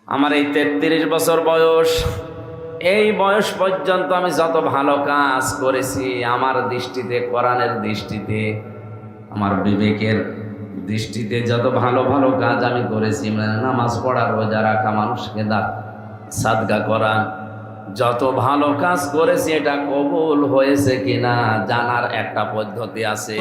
আমার এই 33 বছর বয়স, এই বয়স পর্যন্ত আমি যত ভালো কাজ করেছি আমার দৃষ্টিতে, কোরআনের দৃষ্টিতে, আমার বিবেকের দৃষ্টিতে যত ভালো ভালো কাজ আমি করেছি, মানে নামাজ পড়া, রোজা রাখা, মানুষকে সাদকা করা, যত ভালো কাজ করেছি এটা কবুল হয়েছে কিনা জানার একটা পদ্ধতি আছে।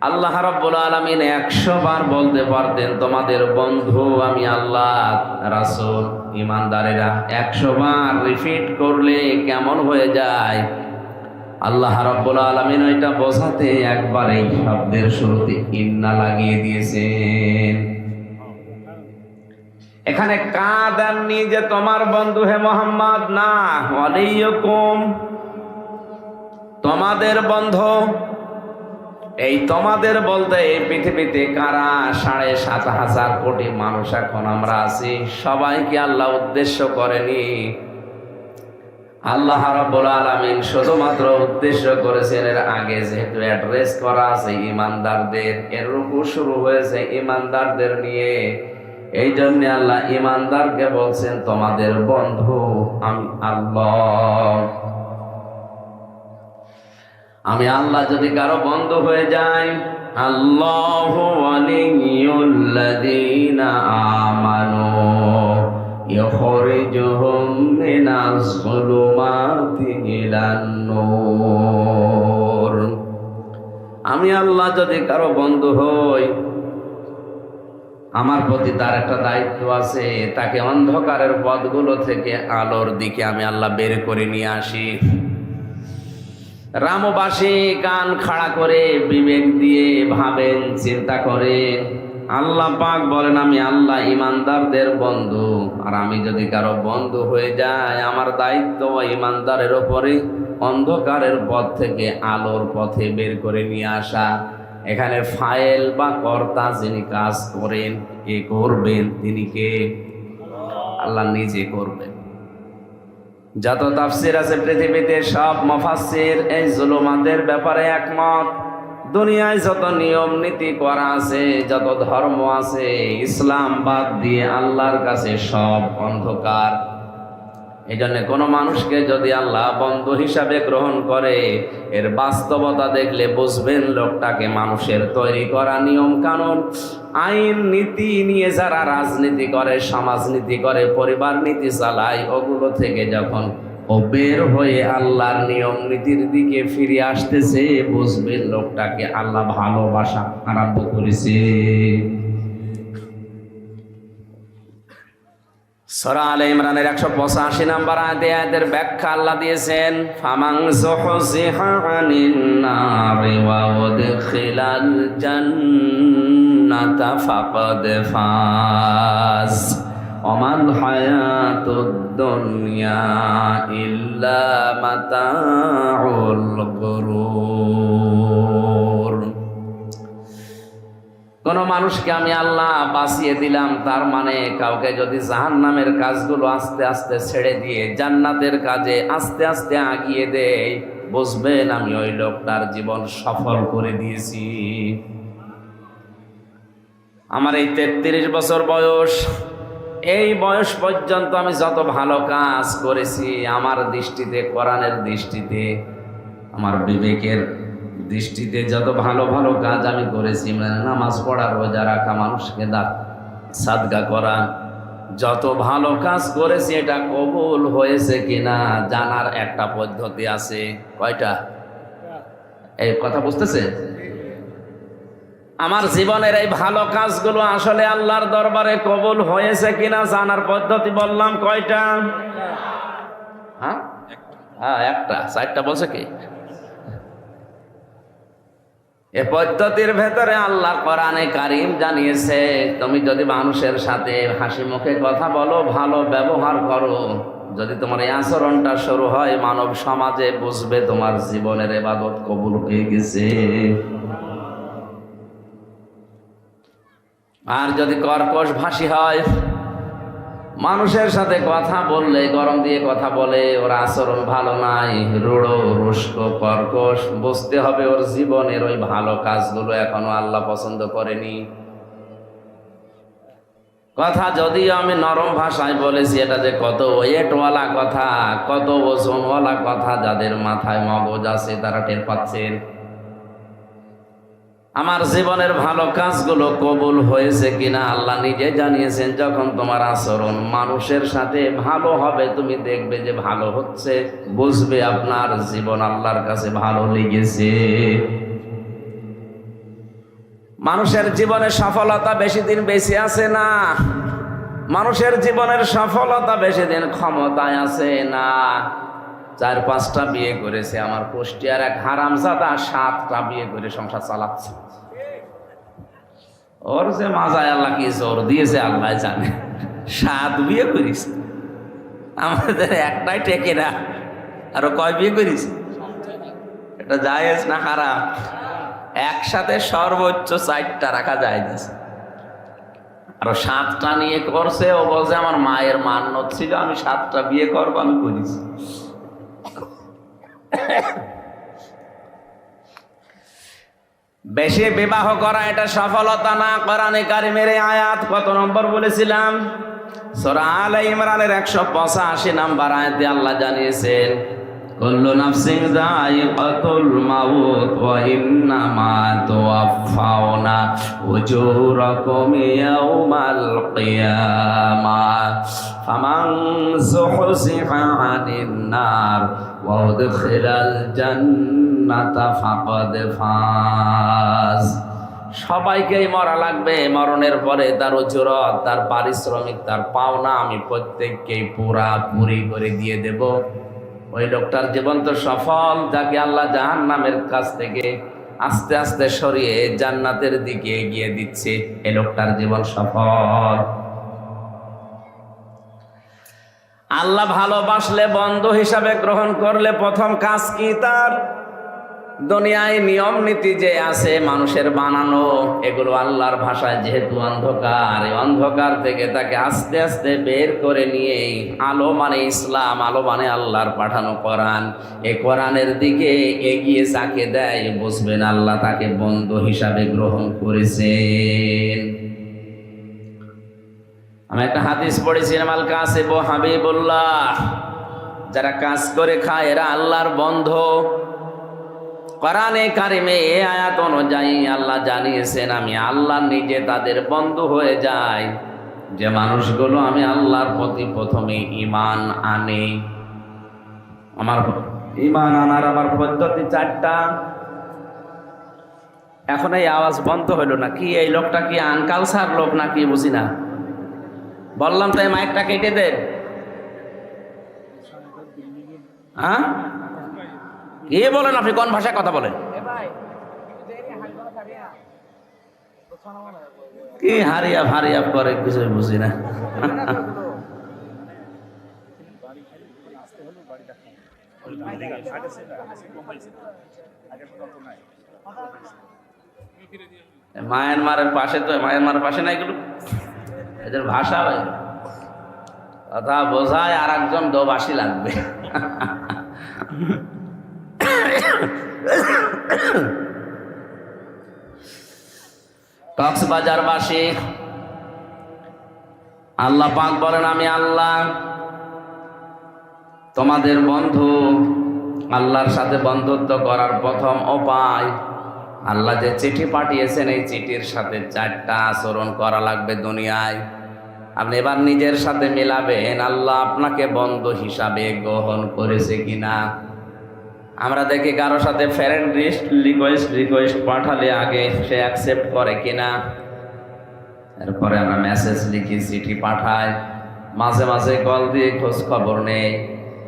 আল্লাহ রাব্বুল আলামিন 100 বার বলতে পারতেন তোমাদের বন্ধু আমি আল্লাহ, রাসূল, ঈমানদারেরা 100 বার রিপিট করলে কেমন হয়ে যায়। আল্লাহ রাব্বুল আলামিন ওইটা বোঝাতে একবারে শব্দের শুরুতে ইন্না লাগিয়ে দিয়েছেন। এখানে কাঁদাননি যে তোমার বন্ধু হে মুহাম্মদ, না, ওয়ালাইকুম, তোমাদের বন্ধু। এই তোমাদের বলতে এই পৃথিবীতে কারা 7.5 কোটি মানুষ এখন আমরা আছি, সবাইকে আল্লাহ উদ্দেশ্য করেনি। আল্লাহ রাব্বুল আলামিন শুধুমাত্র উদ্দেশ্য করেছেন, এর আগে যেহেতু অ্যাড্রেস করা আছে ঈমানদারদের, এর রুকু শুরু হয়েছে ঈমানদারদের নিয়ে, এই জন্য আল্লাহ ঈমানদারকে বলছেন তোমাদের বন্ধু আমি আল্লাহ। আমি আল্লাহ যদি কারো বন্ধু হয়ে যাই, আল্লাহু ওয়ালিয়ুল্লাযীনা আমানু ইখরিজুহুম মিনাজ যুলুমাতি ইলান নূর। আমি আল্লাহ যদি কারো বন্ধু হই, আমার প্রতি তার একটা দায়িত্ব আছে, তাকে অন্ধকারের পথগুলো থেকে আলোর দিকে আমি আল্লাহ বের করে নিয়ে আসি। রামবাসী কান খাড়া করে বিবেক দিয়ে ভাবেন, চিন্তা করেন। আল্লাহ পাক বলেন আমি আল্লাহ ঈমানদারদের বন্ধু, আর আমি যদি কারো বন্ধু হয়ে যাই আমার দায়িত্ব ঈমানদারের ওপরে অন্ধকারের পথ থেকে আলোর পথে বের করে নিয়ে আসা। এখানে ফাইল বা কর্তা যিনি কাজ করেন, কে করবেন? তিনি কে? আল্লাহ নিজে করবেন। যত তাফসীর আছে পৃথিবীতে সব মুফাসসির এই জুলুমাতের ব্যাপারে একমত। দুনিয়ায় যত নিয়ম নীতি করা আছে, যত ধর্ম আছে, ইসলাম বাদ দিয়ে আল্লাহর কাছে সব অন্ধকার। এই জন্য কোনো মানুষকে যদি আল্লাহ বন্ধু হিসাবে গ্রহণ করে, এর বাস্তবতা দেখলে বুঝবেন লোকটাকে মানুষের তৈরি করা নিয়ম কানুন, আইন নীতি নিয়ে যারা রাজনীতি করে, সমাজনীতি করে, পরিবার নীতি চালায়, ওগুলো থেকে যখন ও বের হয়ে আল্লাহর নিয়ম নীতির দিকে ফিরে আসতেছে, বুঝবেন লোকটাকে আল্লাহ ভালোবাসা আরম্ভ করেছে। সূরা আলে ইমরানের 185 নম্বর আয়াতের ব্যাখ্যা আল্লাহ দিয়েছেন, ফামান যুহজিহা আনিন নারি ওয়া উদখিলাল জান্নাতা ফাকাদ ফাজ ওমাল হায়াতুদ দুনিয়া ইল্লা মাতাউল গুরুর। কোন মানুষকে আমি আল্লাহ বাঁচিয়ে দিলাম, তার মানে কাউকে যদি জাহান্নামের কাজগুলো আস্তে আস্তে ছেড়ে দিয়ে জান্নাতের কাজে আস্তে আস্তে আগিয়ে দেয়, বুঝবেন আমি ওই লোকটার জীবন সফল করে দিয়েছি। আমার এই 33 বছর বয়স, এই বয়স পর্যন্ত আমি যত ভালো কাজ করেছি আমার দৃষ্টিতে, কোরআনের দৃষ্টিতে, আমার বিবেকের দৃষ্টিতে যত ভালো ভালো কাজ আমি করেছি, মানে নামাজ পড়া, রোজা রাখা, মানুষকে সাদকা করা, যত ভালো কাজ করেছি এটা কবুল হয়েছে কিনা জানার একটা পদ্ধতি আছে। কয়টা? এই কথা বুঝতেছে? আমার জীবনের এই ভালো কাজগুলো আসলে আল্লাহর দরবারে কবুল হয়েছে কিনা জানার পদ্ধতি বললাম কয়টা? হ্যাঁ, একটা। 4টা বলছে কি? এ পদ্ধতির ভেতরে আল্লাহ কোরআনে কারীম জানিয়েছে, তুমি যদি মানুষের সাথে হাসি মুখে কথা বলো, ভালো ব্যবহার করো, যদি তোমার এই আচরণটা শুরু হয় মানব সমাজে, বুঝবে তোমার জীবনের ইবাদত কবুল হয়ে গেছে। আর যদি কর্কশ ভাষী হয়, মানুষের সাথে কথা বললে গরম দিয়ে কথা বলে, ওর আচরণ ভালো নাই, রূঢ় রুষ্ক কর্কশ, বুঝতে হবে ওর জীবনের ওই ভালো কাজগুলো এখনো আল্লাহ পছন্দ করেনি। কথা যদিও আমি নরম ভাষায় বলেছি, এটা যে কত ওয়েটওয়ালা কথা, কত ওজনওয়ালা কথা, যাদের মাথায় মগজ আছে তারা টের পাচ্ছেন। আমার জীবনের ভালো কাজগুলো কবুল হয়েছে কিনা আল্লাহ নিজে জানিয়েছেন। যখন তোমার আচরণ মানুষের সাথে ভালো হবে, তুমি দেখবে যে ভালো হচ্ছে, বুঝবে আপনার জীবন আল্লাহর কাছে ভালো লেগেছে। মানুষের জীবনে সফলতা বেশি দিন বেঁচে আছে না, মানুষের জীবনের সফলতা বেশি দিন ক্ষমতায় আছে না। 4-5টা বিয়ে করেছে আমার কুষ্টিয়ার এক হারামজাদা, 7টা বিয়ে করে সংসার চালাচ্ছে। ওর যে মাজায় আল্লাহ কি জোর দিয়েছে আল্লাহ জানে, 7 বিয়ে করিস। আমাদের একটাই টেকে না, আরো কয় বিয়ে করিস? এটা জায়েজ না হারাম? একসাথে সর্বোচ্চ 4টা রাখা যায়, আর 7টা নিয়ে করছে। ও বলছে আমার মায়ের মান্যত ছিল, আমি 7টা বিয়ে করবো, আমি করেছি। বেশি বিবাহ করা এটা সফলতা না। কোরআনে কারিমের আয়াত কত নম্বর বলেছিলাম? সূরা আলে ইমরানের 185 নম্বর আয়াতে আল্লাহ জানিয়েছেন, কুল্লু নাফসিন যায়িকাতুল মাউত ওয়া ইন্নামা তুওয়াফাউনা উজুরাকুম ইয়াওমাল কিয়ামাহ ফামান যুহজিহা আনিন নার ওয়া উদখিলাল জান্নাতা ফাকাদ ফাজ। সবাইকেই মরা লাগবে, মরণের পরে তার উজরত, তার পারিশ্রমিক, তার পাওনা আমি প্রত্যেককেই পুরাপুরি করে দিয়ে দেব। ওই লোকটার জীবন তো সফল, যাকে আল্লাহ জাহান্নামের কাছ থেকে আস্তে আস্তে সরিয়ে জান্নাতের দিকে এগিয়ে দিচ্ছে, এই লোকটার জীবন সফল। আল্লাহ ভালোবাসলে, বন্ধু হিসাবে গ্রহণ করলে প্রথম কাজ কি তার? দুনিয়ায় নিয়ম নীতি যে আছে মানুষের বানানো, এগুলো আল্লাহর ভাষায় যেহেতু অন্ধকার, এই অন্ধকার থেকে তাকে আস্তে আস্তে বের করে নিয়ে আলো মানে ইসলাম, আলো মানে আল্লাহর পাঠানো কোরআন, এই কোরআনের দিকে এগিয়ে যাকে দেয়, বুঝবেন আল্লাহ তাকে বন্ধু হিসাবে গ্রহণ করেছেন। আমি একটা হাদিস পড়েছিলাম, আল কাসিব হাবিবুল্লাহ, যারা কাজ করে খায় এরা আল্লাহর বন্ধু। কোরআনে কারিমে এই আয়াত অনুযায়ী আল্লাহ জানিয়েছেন, আমি আল্লাহ নিজে তাদের বন্ধু হয়ে যাই যে মানুষগুলো আমি আল্লাহর প্রতি প্রথমে ঈমান আনে। আমার ঈমান আনার আমার পদ্ধতি 4টা। এখন এই আওয়াজ বন্ধ হইল না কি? এই লোকটা কি আনকালচার লোক নাকি বুঝি না। বললাম তাই মাইকটা কেটে দেন। হ্যাঁ, কি বলেন আপনি? কোন ভাষায় কথা বলেন? কি হারিয়া ভারিয়া করে কিছু বুঝি না। মায়ানমারের পাশে তো, মায়ানমারের পাশে না এগুলো, এদের ভাষা কথা বোঝায়, আর একজন দোভাষী লাগবে। কক্সবাজারবাসী, আল্লাহ পাক বলেন, আমি আল্লাহ তোমাদের বন্ধু। আল্লাহর সাথে বন্ধুত্ব করার প্রথম উপায়, আল্লাহ যে চিঠি পাঠিয়েছেন এই চিঠির সাথে 4টা আচরণ করা লাগবে দুনিয়ায়। আপনি এবার নিজের সাথে মিলাবেন আল্লাহ আপনাকে বন্ধু হিসাবে গ্রহণ করেছে কিনা। আমরা দেখি কারোর সাথে ফ্রেন্ড রিকোয়েস্ট পাঠালে আগে সে অ্যাকসেপ্ট করে কিনা, এরপরে আমরা মেসেজ লিখি, চিঠি পাঠাই, মাঝে মাঝে কল দিয়ে খোঁজ খবর নেই।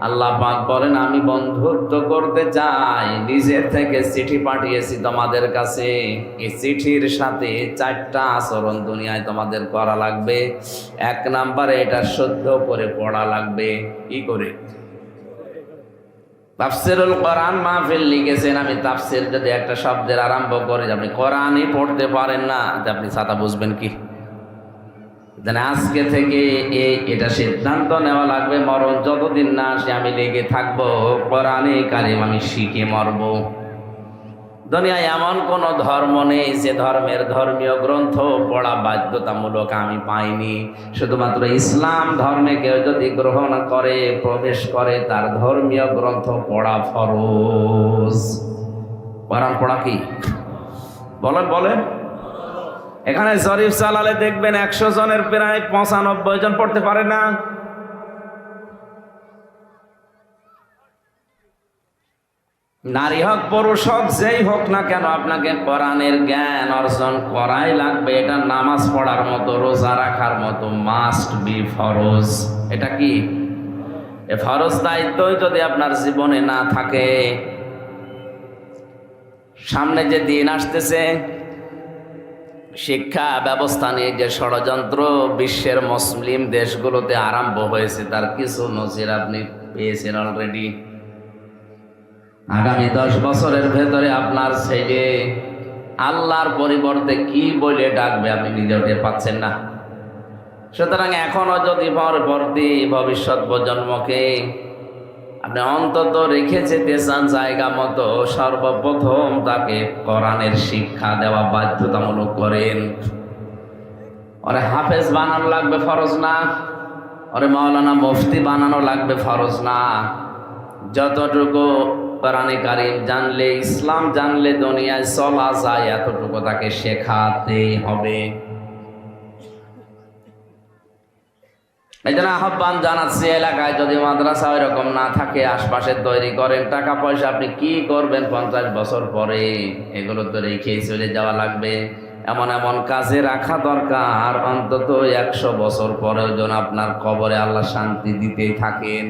আল্লাহ পাক বলেন, আমি বন্ধুত্ব করতে চাই, নিজের থেকে চিঠি পাঠিয়েছি তোমাদের কাছে। এই চিঠির সাথে 4টা আচরণ দুনিয়ায় তোমাদের করা লাগবে। 1 নম্বরে এটা শুদ্ধ করে পড়া লাগবে। কি করে? তাফসিরুল কোরআন মাহফিল লিখেছেন, আমি তাফসির যদি একটা শব্দের আরম্ভ করে, আপনি কোরআনই পড়তে পারেন না, আপনি ছাতা বুঝবেন কি? যেন আজকে থেকে এটা সিদ্ধান্ত নেওয়া লাগবে, মরণ যতদিন না আসে আমি লেগে থাকবো কোরআনে কারিম আমি শিখে মরব। দুনিয়ায় এমন কোন ধর্ম নেই যে ধর্মের ধর্মীয় গ্রন্থ পড়া বাধ্যতামূলক আমি পাইনি। শুধুমাত্র ইসলাম ধর্মে কেউ যদি গ্রহণ করে, প্রবেশ করে, তার ধর্মীয় গ্রন্থ পড়া ফরজ। কোরআন পড়া কি? বলেন বলেন। এখানে শরীফ চালালে দেখবেন 100 জনের প্রায় 95 জন পড়তে পারে না। নারী হোক পুরুষ হোক যেই হোক না কেন, আপনাকে কোরআনের জ্ঞান অর্জন করাই লাগবে। এটা নামাজ পড়ার মতো, রোজা রাখার মতো, মাস্ট বি ফরজ। এটা কি? এ ফরজ দায়িত্বই যদি আপনার জীবনে না থাকে, সামনে যে দিন আসতেছে, শিক্ষা ব্যবস্থা নিয়ে যে ষড়যন্ত্র বিশ্বের মুসলিম দেশগুলোতে আরম্ভ হয়েছে, তার কিছু নজির আপনি পেয়েছেন অলরেডি। আগামী 10 বছরের ভেতরে আপনার ছেলে আল্লাহর পরিবর্তে কি বলে ডাকবে আপনি নিজেও টের পাচ্ছেন না। সুতরাং এখনো যদি পরবর্তী ভবিষ্যৎ প্রজন্মকে আপনি অন্তত রেখে যেতে চান জায়গা মতো, সর্বপ্রথম তাকে কোরআনের শিক্ষা দেওয়া বাধ্যতামূলক করেন। ওরে হাফেজ বানানো লাগবে ফরজ না, ওরে মাওলানা মুফতি বানানো লাগবে ফরজ না। যতটুকু কোরআনে কারিম জানলে, ইসলাম জানলে দুনিয়ায় চলা যায়, এতটুকু তাকে শেখাতে হবে। এই জন্য আহ্বান জানাচ্ছি, এলাকায় যদি মাদ্রাসা এরকম না থাকে আশপাশে তৈরি করেন। টাকা পয়সা আপনি কি করবেন 50 বছর পরে? এগুলো তো রেখেই চলে যাওয়া লাগবে। এমন এমন কাজে রাখা দরকার, অন্তত 100 বছর পরেও যেন আপনার কবরে আল্লাহ শান্তি দিতেই থাকেন।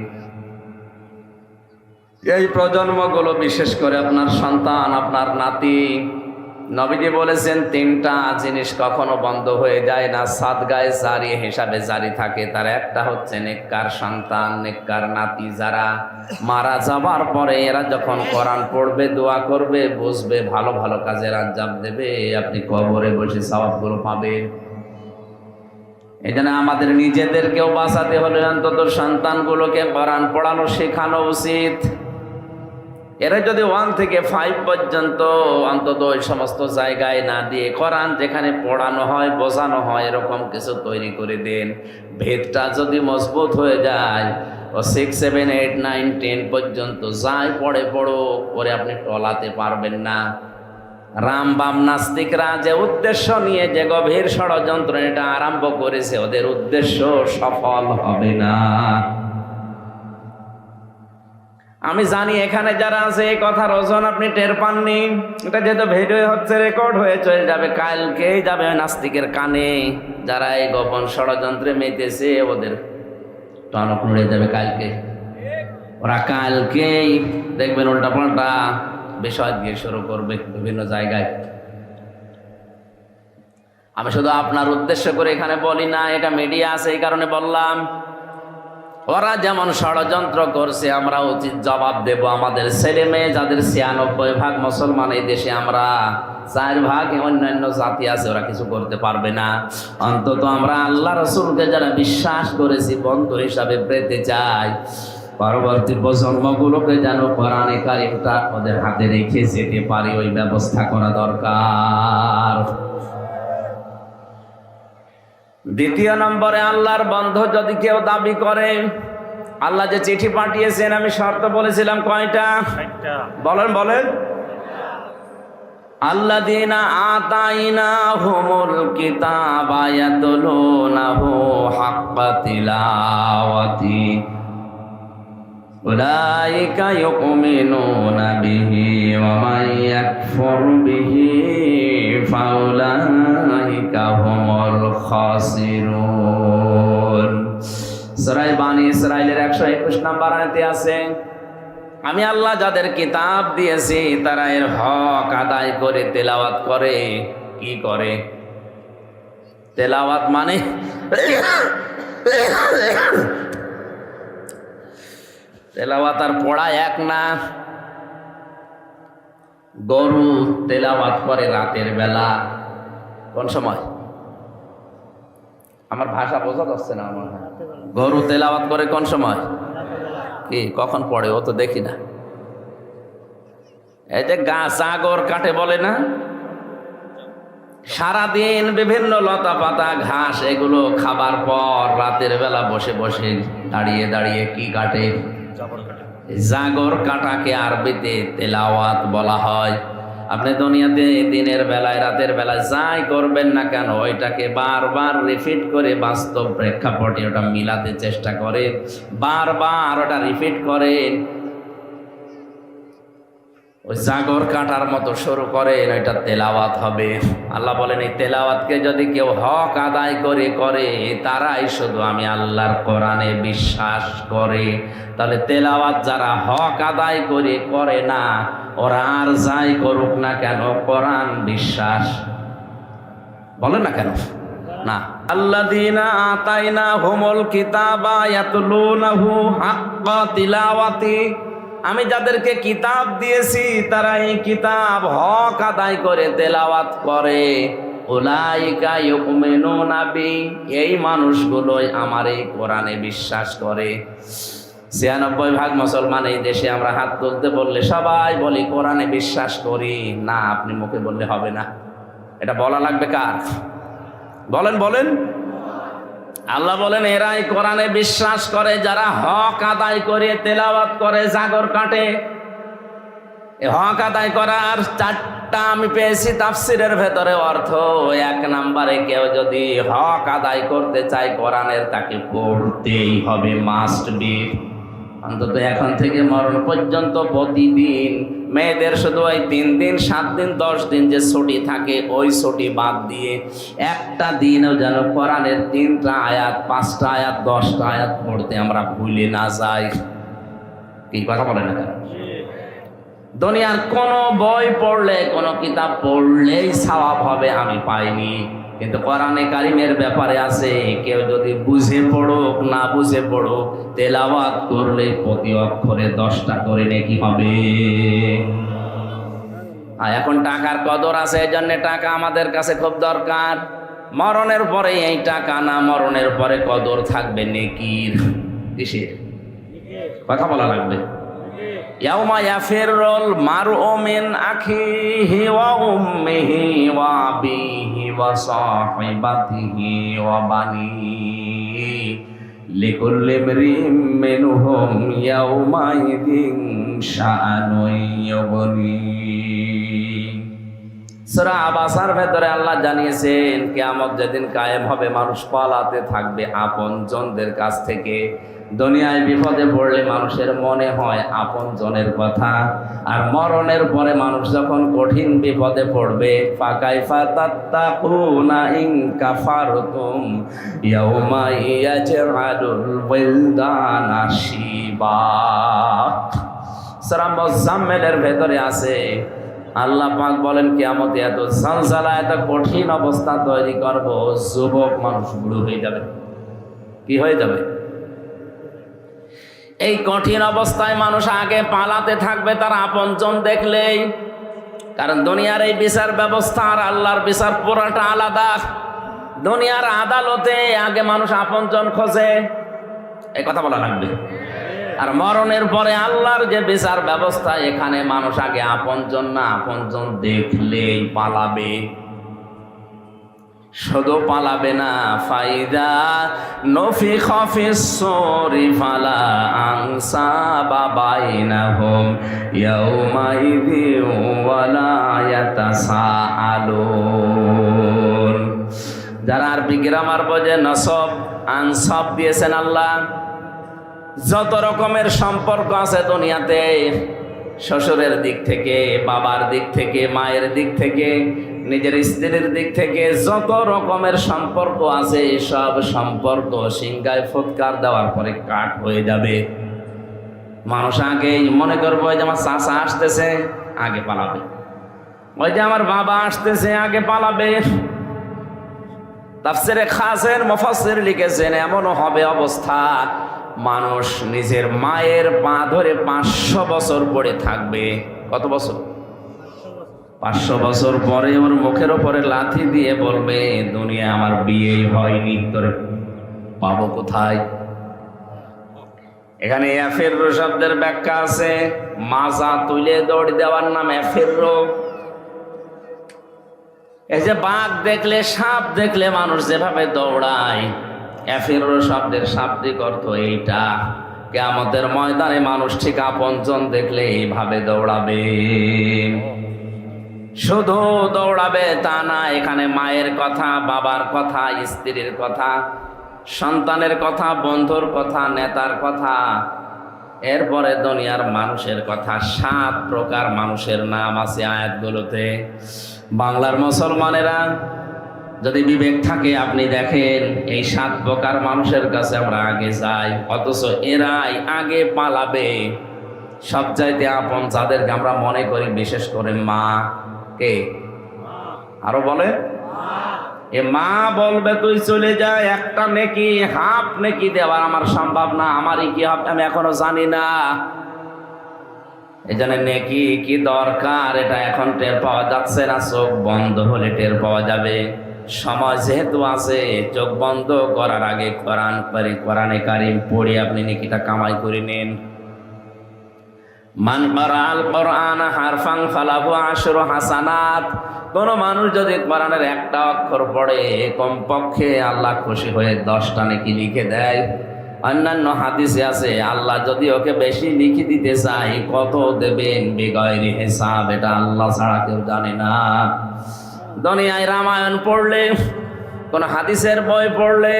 এই প্রজন্মগুলো, বিশেষ করে আপনার সন্তান, আপনার নাতি, নবীজি বলেছেন 3টা জিনিস কখনো বন্ধ হয়ে যায় না, সাদগায়ে জারি হিসাবে জারি থাকে। তার একটা হচ্ছে নেককার সন্তান, নেককার নাতি। যারা মারা যাবার পরে এরা যখন কোরআন পড়বে, দোয়া করবে, বুঝবে, ভালো ভালো কাজের আঞ্জাম দেবে, আপনি কবরে বসে সওয়াবগুলো পাবেন। এই জন্য আমাদের নিজেদেরকেও বাঁচাতে হলে অন্তত সন্তানগুলোকে কোরআন পড়ানো শেখানো উচিত। এরা যদি 1 থেকে 5 পর্যন্ত অন্তত ওই সমস্ত জায়গায় না দিয়ে কোরআন যেখানে পড়ানো হয়, বোঝানো হয়, এরকম কিছু তৈরি করে দেন। ভেদটা যদি মজবুত হয়ে যায়, ও 6, 7, 8, 9, 10 পর্যন্ত যাই পড়ে পড়ো করে আপনি টলাতে পারবেন না। রাম বাম নাস্তিকরা যে উদ্দেশ্য নিয়ে যে গভীর ষড়যন্ত্র এটা আরম্ভ করেছে, ওদের উদ্দেশ্য সফল হবে না। আমি জানি এখানে যারা আছে এই কথার ওজন আপনি টের পাননি। এটা যেহেতু ভিডিও হচ্ছে, রেকর্ড হয়ে চলে যাবে, কালকেই যাবে নাস্তিকের কানে। যারা এই গোপন ষড়যন্ত্রে মেতেছে ওদের টনক নড়ে যাবে কালকে। ওরা কালকেই দেখবেন উল্টাপাল্টা বিষয় দিয়ে শুরু করবে বিভিন্ন জায়গায়। আমি শুধু আপনার উদ্দেশ্য করে এখানে বলি না, এটা মিডিয়া আছে এই কারণে বললাম। ওরা যেমন ষড়যন্ত্র করছে, আমরা উচিত জবাব দেব। আমাদের ছেলে মেয়ে যাদের 96% মুসলমান এই দেশে, আমরা 4% অন্যান্য জাতি আছে, ওরা কিছু করতে পারবে না। অন্তত আমরা আল্লাহ রসুলকে যারা বিশ্বাস করেছি বন্ধু হিসাবে পেতে চাই, পরবর্তী প্রজন্মগুলোকে যেন কোরআনে কারিমটা ওদের হাতে রেখে যেতে পারি, ওই ব্যবস্থা করা দরকার। দ্বিতীয় নম্বরে, আল্লাহর বন্ধু যদি কেউ দাবি করে, আল্লাহ যে চিঠি পাঠিয়েছেন, আমি শর্ত বলেছিলাম কয়টা? বলেন বলেন। আল্লাযীনা আতাইনাহুমুল কিতাবা ইয়াতলুনাহু হাক্কা তিলাওয়াতি উলাইকা ইউমিনুনা বিহি ওয়া মান ইয়াকফুর বিহি ফাউলাইকা হুমুল খাসিরুন। সূরা বানী ইসরাঈলের 121 নম্বর আয়াতে আছে, আমি আল্লাহ যাদের কিতাব দিয়েছি তারা এর হক আদায় করে তেলাওয়াত করে। কি করে? তেলাওয়াত মানে তেলাওয়াত আর পড়া এক না। গরু তেলাওয়াত করে রাতের বেলা। কোন সময়? আমার ভাষা বোঝা যাচ্ছে না আমার। গরু তেলাওয়াত করে কোন সময়, কি কখন পড়ে ও তো দেখি না। এই যে গাছ আগর কাটে বলে না, সারাদিন বিভিন্ন লতা পাতা ঘাস এগুলো খাবার পর রাতের বেলা বসে বসে দাঁড়িয়ে দাঁড়িয়ে কি কাটে, জাগর কাটাকে আরবিতে তেলাওয়াত বলা হয়। আপনি দুনিয়াতে দিনের বেলায় রাতের বেলায় যাই করবেন না কেন ওইটাকে বারবার রিপিট করে বাস্তব প্রেক্ষাপটে ওটা মিলাতে চেষ্টা করে, বারবার ওটা রিপিট করে, ওই জাগর কাটার মতো শুরু করেন, ওইটা তেলাওয়াত হবে। আল্লাহ বলেন এই তেলাওয়াতকে যদি কেউ হক আদায় করে তারাই শুধু আমি আল্লাহর কোরআনে বিশ্বাস করে। তাহলে তেলাওয়াত যারা হক আদায় করে না, ওরা আর যাই করুক না কেন কোরআন বিশ্বাস বলে না কেন না। আল্লাযীনা আতাইনাহুমুল কিতাবা ইয়াতলুনাহু হাক্কা তিলাওয়াতি, আমি যাদেরকে কিতাব দিয়েছি তারা এই কিতাব হক আদায় করে তেলাওয়াত করে। উলাইকা ইউমিনুনা বি, এই মানুষগুলোই আমার এই কোরআনে বিশ্বাস করে। ৯৬% মুসলমান এই দেশে আমরা হাত তুলতে বললে সবাই বলি কোরআনে বিশ্বাস করি না। আপনি মুখে বললে হবে না, এটা বলা লাগবে কার? বলেন। আল্লাহ বলেন এরাই কোরআনে বিশ্বাস করে যারা হক আদায় করে তেলাওয়াত করে, জাগর কাটে। এই হক আদায় করার 4টা আমি পেয়েছি তাফসিরের ভেতরে অর্থ। 1 নম্বরে কেউ যদি হক আদায় করতে চায় কোরআনের, তাকে পড়তেই হবে, মাস্ট বি। অন্তত এখন থেকে মরণ পর্যন্ত প্রতিদিন মেয়েদের শুধু ওই 3 দিন 7 দিন 10 দিন যে ছুটি থাকে ওই ছুটি বাদ দিয়ে একটা দিনও যেন কোরআনের 3টা আয়াত 5টা আয়াত 10টা আয়াত পড়তে আমরা ভুলে না যাই। কি কথা বলে না? দুনিয়ার কোনো বই পড়লে, কোনো কিতাব পড়লেই সওয়াব হবে আমি পাইনি, কিন্তু কোরআনে কারিমের ব্যাপারে আছে কেউ যদি বুঝে পড়ুক না বুঝে পড়ুক তেলাওয়াত করলে প্রতি অক্ষরে 10টা করে নেকি হবে। আর এখন টাকার কদর আছে, এই জন্য টাকা আমাদের কাছে খুব দরকার। মরণের পরে এই টাকা না, মরণের পরে কদর থাকবে নেকির। কিসের কথা বলা লাগবে? ইয়াউমা ইয়াফিরুল মারউ মিন আখিহি ওয়া উম্মিহি ওয়া আবিহি ওয়া সাহিবাতিহি ওয়া বানিহি লিকুল্লি ইমরিইম মিনহুম ইয়াউমাইযিন শাআনুন ইউগনি। সূরা আবাসার ভেতরে আল্লাহ জানিয়েছেন কিয়ামত যেদিন কায়েম হবে মানুষ পালাতে থাকবে আপনজনদের কাছ থেকে। দুনিয়ায় বিপদে পড়লে মানুষের মনে হয় আপনজনের কথা, আর মরণের পরে মানুষ যখন কঠিন বিপদে পড়বে ফাকাইফা তাত্তাকুনা ইন কাফারতুম ইয়াউমা ইয়াজআলুল ওয়ালদানা শিবা। সূরা মুজাম্মিলের ভেতরে আছে আল্লাহ পাক বলেন কিয়ামতে এত জালজালা, এত কঠিন অবস্থা তৈরি করব, যুবক মানুষ বুড়ো হয়ে যাবে। কি হয়ে যাবে? এই কঠিন অবস্থায় মানুষ আগে পালাতে থাকবে তার আপনজন দেখলেই। কারণ দুনিয়ার এই বিচার ব্যবস্থা আর আল্লাহর বিচার পুরাটা আলাদা। দুনিয়ার আদালতে আগে মানুষ আপনজন খোঁজে, এই কথা বলা লাগবে। আর মরণের পরে আল্লাহর যে বিচার ব্যবস্থা, এখানে মানুষ আগে আপনজন না, আপনজন দেখলেই পালাবে। শুধু পালাবে না, ফাইদা নফিখা ফিস সূরি ফালা আনসাবা বাইনাহুম ইয়াউমাইযিন ওয়ালা ইয়াতাসাআলুন। যারা আরবি গ্রামার বোঝে, নসব আনসাব দিয়েছেন আল্লাহ। যত রকমের সম্পর্ক আছে দুনিয়াতে, শ্বশুরের দিক থেকে, বাবার দিক থেকে, মায়ের দিক থেকে, নিজের স্ত্রীর দিক থেকে যত রকমের সম্পর্ক আছে, সব সম্পর্ক সিংহায় ফুৎকার দেওয়ার পরে কাট হয়ে যাবে। মানুষ আগে মনে করবো ওই যে আমার চাচা আসতেছে, আগে পালাবে। ওই যে আমার বাবা আসতেছে, আগে পালাবে। তাফসিরে খাসের মুফাসসির লিখেছেন এমনও হবে অবস্থা, মানুষ নিজের মায়ের পা ধরে 500 বছর পড়ে থাকবে। কত বছর? 500 বছর পরে ওর মুখের ওপরে লাথি দিয়ে বলবে, দুনিয়া আমার বিয়েই হয়নি, তোরে পাবো কোথায়? এখানে এফেররো শব্দের ব্যাখ্যা আছে, মাজা তুলে দৌড় দেওয়ার নাম এফেররো। এই যে বাঘ দেখলে, সাপ দেখলে মানুষ যেভাবে দৌড়ায়, এফেররো শব্দের শাব্দিক অর্থ এইটা। কিয়ামতের ময়দানে মানুষ ঠিক আপনজন দেখলে এইভাবে দৌড়াবে। শুধু দৌড়াবে তা না, এখানে মায়ের কথা, বাবার কথা, স্ত্রীর কথা, সন্তানের কথা, বন্ধুর কথা, নেতার কথা, এরপরে দুনিয়ার মানুষের কথা। 7 প্রকার মানুষের নাম আছে আয়াতগুলোতে। বাংলার মুসলমানেরা যদি বিবেক থাকে, আপনি দেখেন এই 7 প্রকার মানুষের কাছে আমরা আগে যাই, অথচ এরাই আগে পালাবে। সবচাইতে আপন যাদেরকে আমরা মনে করি, বিশেষ করে মা। কে? আরো বলে, এ মা বলবে তুই চলে যা, একটা নেকি হাফ নেকি দেওয়ার আমার সম্ভব না, আমারই কি হবে আমি এখনো জানি না। এই জন্য নেকি কি দরকার এটা এখন টের পাওয়া যাচ্ছে না, চোখ বন্ধ হলে টের পাওয়া যাবে। সময় যেহেতু আছে, চোখ বন্ধ করার আগে কোরআনে কারিম পড়ে আপনি নেকিটা কামাই করে নিন। মান কারাল কোরআন হারফান ফালাহু 10 হাসানাত। কোন মানুষ যদি কোরআনের একটা অক্ষর পড়ে, কমপক্ষে আল্লাহ খুশি হয়ে 10টা নেকি লিখে দেয়। অন্যান্য হাদিসে আছে, আল্লাহ যদি ওকে বেশি লিখে দিতে চাই, কত দেবেন বিগয়রি হিসাব, এটা আল্লাহ ছাড়া কেউ জানে না। দুনিয়ায় রামায়ণ পড়লে, কোন হাদিসের বই পড়লে,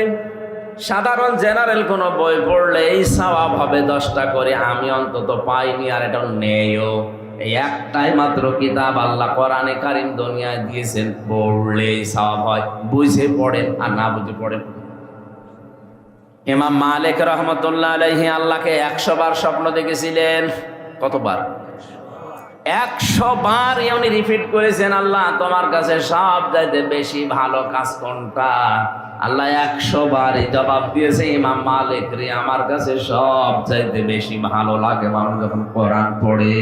সাধারণ জেনারেল কোন বই পড়লে এই সওয়াব হবে 10টা করে। আমি অন্তত পাইনি, আর এটা নেইও। এই একটাই মাত্র কিতাব আল্লাহ কোরআনে কারিম দুনিয়ায় দিয়েছেন, পড়লেই সওয়াব হয়। বুঝে পড়েন আর না বুঝে পড়েন। ইমাম মালিক রহমতুল্লাহ আলাইহি আল্লাহকে 100 বার স্বপ্ন দেখেছিলেন। কতবার? 100 বার উনি রিপিট করেছেন, আল্লাহ তোমার কাছে সব চাইতে বেশি ভালো কাজ কোনটা? আল্লাহ 100 বারই জবাব দিয়েছে, ইমাম মালিক রে, আমার কাছে সব চাইতে বেশি ভালো লাগে মানুষ যখন কোরআন পড়ে।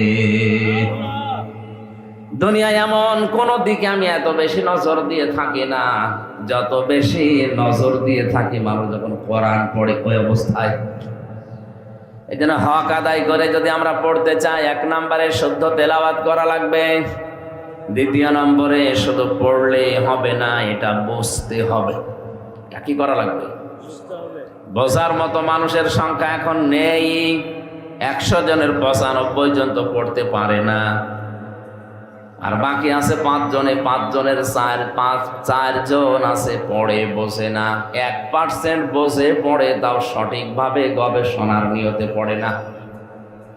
দুনিয়ায় এমন কোন দিকে আমি এত বেশি নজর দিয়ে থাকি না, যত বেশি নজর দিয়ে থাকি মানুষ যখন কোরআন পড়ে ওই অবস্থায়। এই জন্য হক আদায় করে যদি আমরা পড়তে চাই, 1 নম্বরে শুদ্ধ তেলাওয়াত করা লাগবে। 2 নম্বরে শুধু পড়লে হবে না, এটা বুঝতে হবে। কি করা লাগবে? বোঝার মতো মানুষের সংখ্যা এখন নেই। 100 জনের 95 জন তো পড়তে পারে না, আর বাকি আছে 5 জনে, 5 জনের 4 জন আছে পড়ে বোঝে না। 1% বোঝে পড়ে, তাও সঠিকভাবে গবেষণার নিয়তে পড়ে না।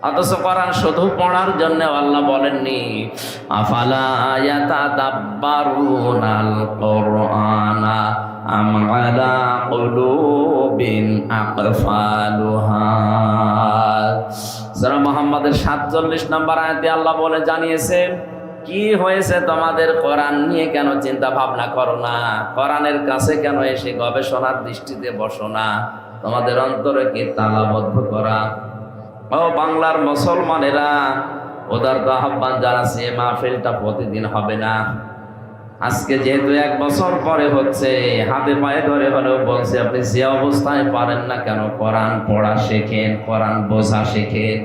অথচ কোরআন শুধু পড়ার জন্য আল্লাহ বলেননি, আফালা ইয়াতাদাব্বারুনাল কুরআনা আম আলা কুলুবিন আকফালুহা। সূরা মুহাম্মাদের 47 নম্বর আয়াতে আল্লাহ বলে জানিয়েছেন, কি হয়েছে তোমাদের, কোরআন নিয়ে কেন চিন্তা ভাবনা করো না? কোরআনের কাছে কেন এসে গবেষণার দৃষ্টিতে বসো না? তোমাদের অন্তরে কি তালাবদ্ধ করা? ও বাংলার মুসলমানেরা, ওদের তো আহ্বান জানাচ্ছি, মাহফিলটা প্রতিদিন হবে না। আজকে যেহেতু 1 বছর পরে হচ্ছে, হাতে পায়ে ধরে হলেও বলছে, আপনি যে অবস্থায় পারেন না কেন, কোরআন পড়া শেখেন, কোরআন বোঝা শেখেন।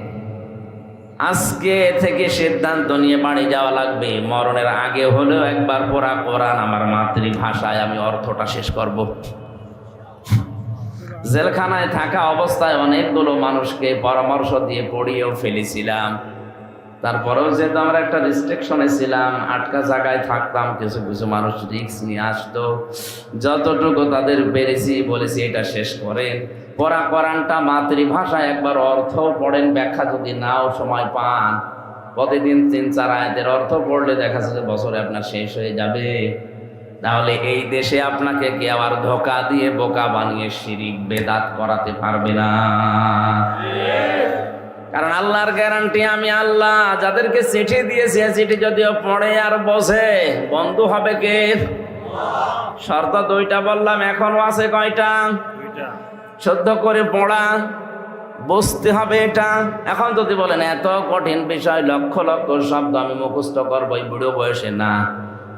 আজকে থেকে সিদ্ধান্ত নিয়ে বাড়ি যাওয়া লাগবে। মরণের আগে হলেও একবার পড়া কোরআন আমার মাতৃভাষায় আমি অর্থটা শেষ করব। জেলখানায় থাকা অবস্থায় অনেকগুলো মানুষকে পরামর্শ দিয়ে পড়িয়েও ফেলেছিলাম। তারপরেও যেহেতু আমরা একটা রেস্ট্রিকশনে ছিলাম, আটকা জায়গায় থাকতাম, কিছু কিছু মানুষ রিস্ক নিয়ে আসতো। যতটুকু তাদের পেরেছি বলেছি এটা শেষ করেন। পড়া কোরআনটা মাতৃভাষায় একবার অর্থ পড়েন, ব্যাখ্যা যদি নাও সময় পান, প্রতিদিন 3-4 আয়াতের অর্থ পড়লে দেখা যাচ্ছে বছরে আপনার শেষ হয়ে যাবে। তাহলে এই দেশে আপনাকে কে আবার ধোঁকা দিয়ে বোকা বানিয়ে শিরিক বেদাত করাতে পারবে না। কারণ আল্লাহর গ্যারান্টি, আমি আল্লাহ যাদেরকে চিঠি দিয়েছি, চিঠি যদিও পড়ে আর বোঝে, বন্ধু হবে কে? শর্ত 2টা বললাম, এখনো আছে কয়টা? 2টা। শুদ্ধ করে পড়া, বুঝতে হবে এটা। এখন যদি বলেন এত কঠিন বিষয়, লক্ষ লক্ষ শব্দ আমি মুখস্থ করবো এই বুড়ো বয়সে, না,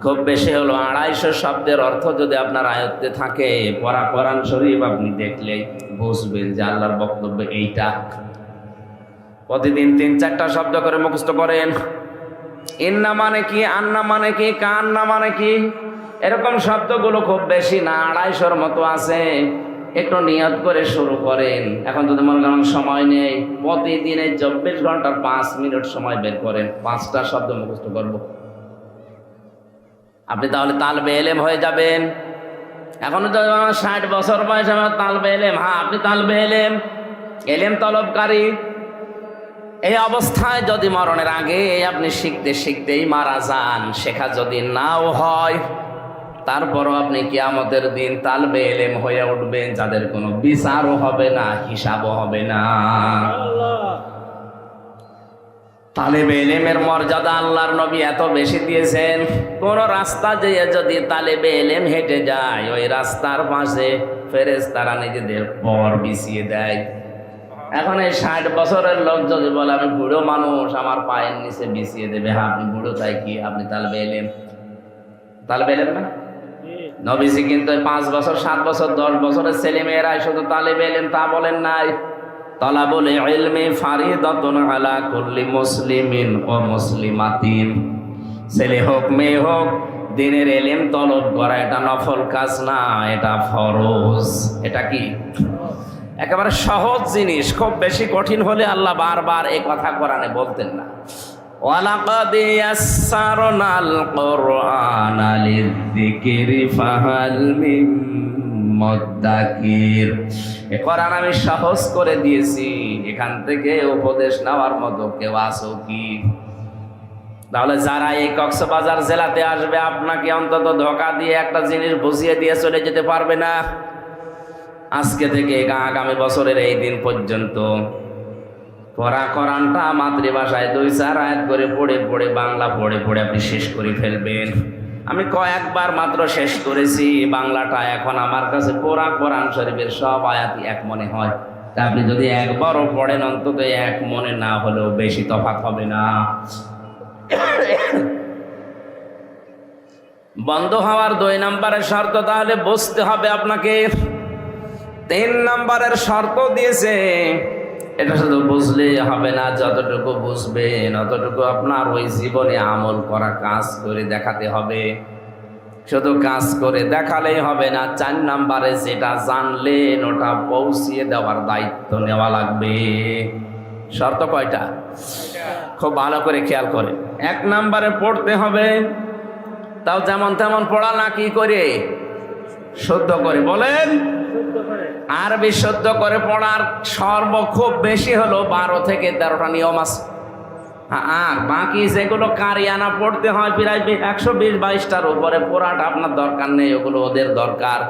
খুব বেশি হলো 250 শব্দের অর্থ যদি আপনার আয়ত্তে থাকে, পড়া কোরআন শরীফ আপনি দেখলে বুঝবেন যে আল্লাহর বক্তব্য এইটা। প্রতিদিন 3-4টা শব্দ করে মুখস্থ করেন। ইন্না মানে কি, আন্না মানে কি, কান্না মানে কি, এরকম শব্দগুলো খুব বেশি না, 250-র মতো আছে। একটু নিয়ত করে শুরু করেন। এখন যদি মনে করেন সময় নেই, প্রতিদিনে 24 ঘন্টার 5 মিনিট সময় বের করেন, 5টা শব্দ মুখস্থ করব। আপনি তাহলে তালবে এলেম হয়ে যাবেন। এখন তো 60 বছর বয়স, আমার তালবে এলেম। হ্যাঁ, আপনি তালবে এলেম, এলেম তলবকারী। এই অবস্থায় যদি মরণের আগে আপনি শিখতে শিখতেই মারা যান, শেখা যদি নাও হয়, তারপরও আপনি কিয়ামতের দিন তালবে এলেম হয়ে উঠবেন, যাদের কোনো বিচারও হবে না, হিসাবও হবে না। তালেবে এলেমের মর্যাদা আল্লাহর নবী এত বেশি দিয়েছেন, কোন রাস্তা যেয়ে যদি তালেবে এলেম হেঁটে যায়, ওই রাস্তার পাশে ফেরেশতারা নিজেদের পর বিছিয়ে দেয়। এখন এই 60 বছরের লোক যদি বলে আমি বুড়ো মানুষ, আমার পায়ের নিচে বিছিয়ে দেবে, হ্যাঁ আপনি বুড়ো, তাই কি আপনি তালবে এলেম? তালবে এলেম না? নবীজি কিন্তু 5 বছর, 7 বছর, 10 বছরের ছেলে মেয়েরাই শুধু তালেবে এলেম তা বলেন নাই। তালাবুল ইলমি ফারিদাতুন আলা কুল্লি মুসলিমিন ওয়া মুসলিমাতিন। ছেলে হোক মেয়ে হোক, দ্বীনের ইলম তলব করা এটা নফল কাজ না, এটা ফরজ। এটা কি একেবারে সহজ জিনিস, খুব বেশি কঠিন হলে আল্লাহ বারবার এই কথা কোরআনে বলতেন না। ওয়ালাকাদ ইয়াসসারনাল কুরআনা লিযিকরি ফাহাল মিন মুদ্দাকির। এই কোরআন আমি সহজ করে দিয়েছি, এখান থেকে উপদেশ নেওয়ার মতো কেউ আছো কি? তাহলে যারা এই কক্সবাজার জেলাতে আসবে, আপনাকে অন্তত ধোঁকা দিয়ে একটা জিনিস বুঝিয়ে দিয়ে চলে যেতে পারবে না। আজকে থেকে আগামী বছরের এই দিন পর্যন্ত পড়া কোরআনটা মাতৃভাষায় 2-4 আয়াত করে পড়ে পড়ে, বাংলা পড়ে পড়ে আপনি শেষ করে ফেলবেন। আমি কয়েকবার মাত্র শেষ করেছি বাংলাটা, এখন আমার কাছে পুরা কোরআন শরীফের সব আয়াতই এক মনে হয়। তা আপনি যদি একবারও পড়েন, অন্তত এক মনে না হলেও বেশি তফাৎ হবে না। বন্ধ হওয়ার 2 নম্বরের শর্ত তাহলে বুঝতে হবে আপনাকে। 3 নম্বরের শর্ত দিয়েছে, এটা শুধু বুঝলে হবে না, যতটুকু বুঝবেন অতটুকু আপনার ওই জীবনে আমল করা, কাজ করে দেখাতে হবে। শুধু কাজ করে দেখালেই হবে না, 4 নম্বরে যেটা জানলেন ওটা পৌঁছিয়ে দেওয়ার দায়িত্ব নেওয়া লাগবে। শর্ত কয়টা? খুব ভালো করে খেয়াল করে। 1 নম্বরে পড়তে হবে, তাও যেমন তেমন পড়া না, কি করে? শুদ্ধ করে। বলেন, আরবি শুদ্ধ করে পড়ার খুব বেশি হলো 12 থেকে 13টা নিয়ম আছে। আর বাকি যেগুলো কারিয়ানা পড়তে হয় প্রায় 120-22টার উপরে, পড়াটা আপনার দরকার নেই, ওগুলো ওদের দরকার।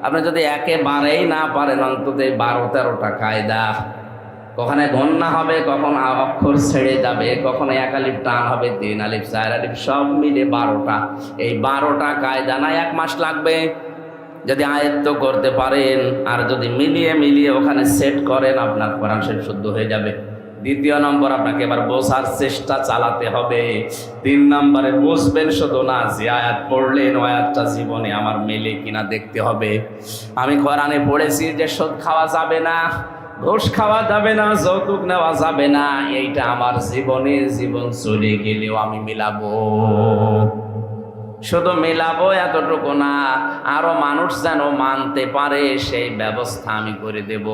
আপনি যদি একেবারেই না পারেন, অন্তত 12-13টা কায়দা, কখনো গণনা হবে, কখনো অক্ষর ছেড়ে যাবে, কখনো 1 আলিফ টান হবে, 3 আলিফ 4 আলিফ, সব মিলে 12টা। এই 12টা কায়দা না 1 মাস লাগবে যদি আয়ত্ত করতে পারেন। আর যদি মিলিয়ে মিলিয়ে ওখানে সেট করেন, আপনার কোরআন শরীফ শুদ্ধ হয়ে যাবে। 2 নম্বর, আপনাকে এবার বোঝার চেষ্টা চালাতে হবে। 3 নম্বরে বুঝবেন শুধু না, যে আয়াত পড়লেন ওই আয়াতটা জীবনে আমার মেলে কিনা দেখতে হবে। আমি কোরআনে পড়েছি যে সুদ খাওয়া যাবে না, ঘুষ খাওয়া যাবে না, যৌতুক নেওয়া যাবে না, এইটা আমার জীবনে, জীবন চলে গেলেও আমি মিলাবো। শুধু মিলাবো এতটুকু না, আরো মানুষ যেন মানতে পারে সেই ব্যবস্থা আমি করে দেব।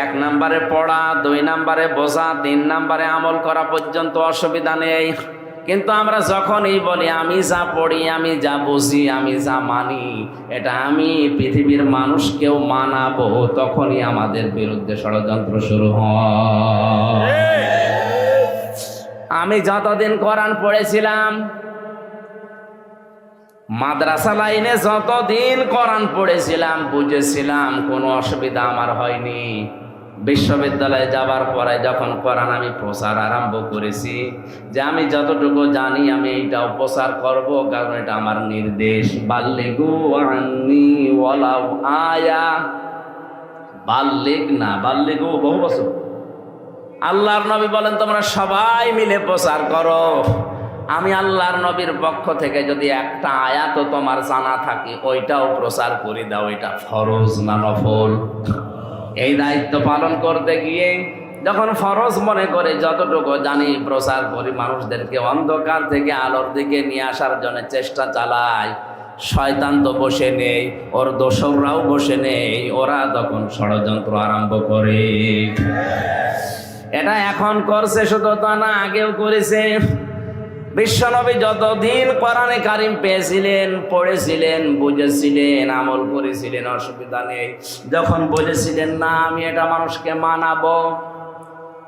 1 নম্বরে পড়া, 2 নম্বরে বোঝা, 3 নম্বরে আমল করা পর্যন্ত অসুবিধা নেই। কিন্তু আমরা যখনই বলি আমি যা পড়ি, আমি যা বুঝি, আমি যা মানি, এটা আমি পৃথিবীর মানুষকেও মানাবো, তখনই আমাদের বিরুদ্ধে ষড়যন্ত্র শুরু হয়। আমি যতদিন কোরআন পড়েছিলাম, মাদ্রাসা লাইনে যতদিন কোরআন পড়েছিলাম, বুঝেছিলাম, কোনো অসুবিধা আমার হয়নি। বিশ্ববিদ্যালয়ে যাবার পরে যখন কোরআন আমি প্রচার আরম্ভ করেছি, যে আমি যতটুকু জানি আমি এইটাও প্রচার করব, কারণ এটা আমার নির্দেশ। বাল্লিগু আন্নি ওয়ালাউ আয়া, বাল্লিগ না, বাল্লিগ ও বহু বছর। আল্লাহর নবী বলেন তোমরা সবাই মিলে প্রচার করো। আমি আল্লাহর নবীর পক্ষ থেকে যদি একটা আয়াতও তোমার জানা থাকে ওইটাও প্রচার করে দাও। এটা ফরজ না নফল? এই দায়িত্ব পালন করতে গিয়ে যখন ফরজ মনে করে যতটুকু জানি প্রচার করি, মানুষদেরকে অন্ধকার থেকে আলোর দিকে নিয়ে আসার জন্য চেষ্টা চালাই, শয়তান তো বসে নেই, ওর দোসররাও বসে নেই, ওরা তখন ষড়যন্ত্র আরম্ভ করে। এটা এখন করছে শুধু তা না, আগেও করেছে। বিশ্বনবী যতদিন কোরআনে কারিম পেয়েছিলেন, পড়েছিলেন, বুঝেছিলেন, আমল করেছিলেন, অসুবিধা নেই। যখন বলেছিলেন না আমি এটা মানুষকে মানাবো,